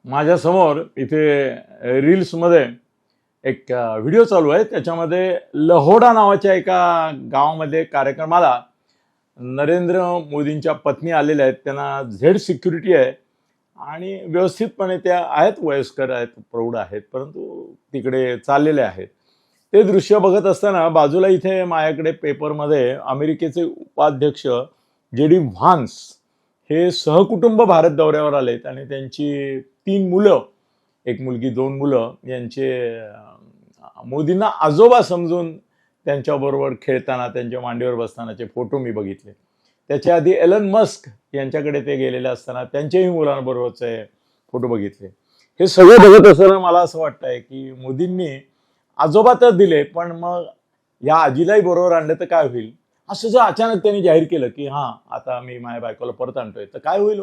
माझ्यासमोर इथे रील्समध्ये एक व्हिडिओ चालू आहे. त्याच्यामध्ये लहोडा नावाच्या एका गावामध्ये कार्यक्रमाला नरेंद्र मोदींच्या पत्नी आलेल्या आहेत. त्यांना झेड सिक्युरिटी आहे आणि व्यवस्थितपणे त्या आहेत, वयस्कर आहेत, प्रौढ आहेत, परंतु तिकडे चाललेले आहेत. ते दृश्य बघत असताना बाजूला इथे माझ्याकडे पेपरमध्ये अमेरिकेचे उपाध्यक्ष JD व्हान्स हे सहकुटुंब भारत दौऱ्यावर आलेत आणि त्यांची 3 मुलं, एक मुलगी, 2 मुलं यांचे मोदींना आजोबा समजून त्यांच्याबरोबर खेळताना, त्यांच्या मांडीवर बसतानाचे फोटो मी बघितले. त्याच्या आधी एलन मस्क यांच्याकडे ते गेलेले असताना त्यांच्याही मुलांबरोबरचे फोटो बघितले. हे सगळं बघत असताना मला असं वाटतंय की मोदींनी आजोबा तर दिले, पण मग या आजीलाही बरोबर आणलं तर काय होईल? असं जर अचानक त्यांनी जाहीर केलं की हां, आता मी माझ्या बायकोला परत आणतोय, तर काय होईल?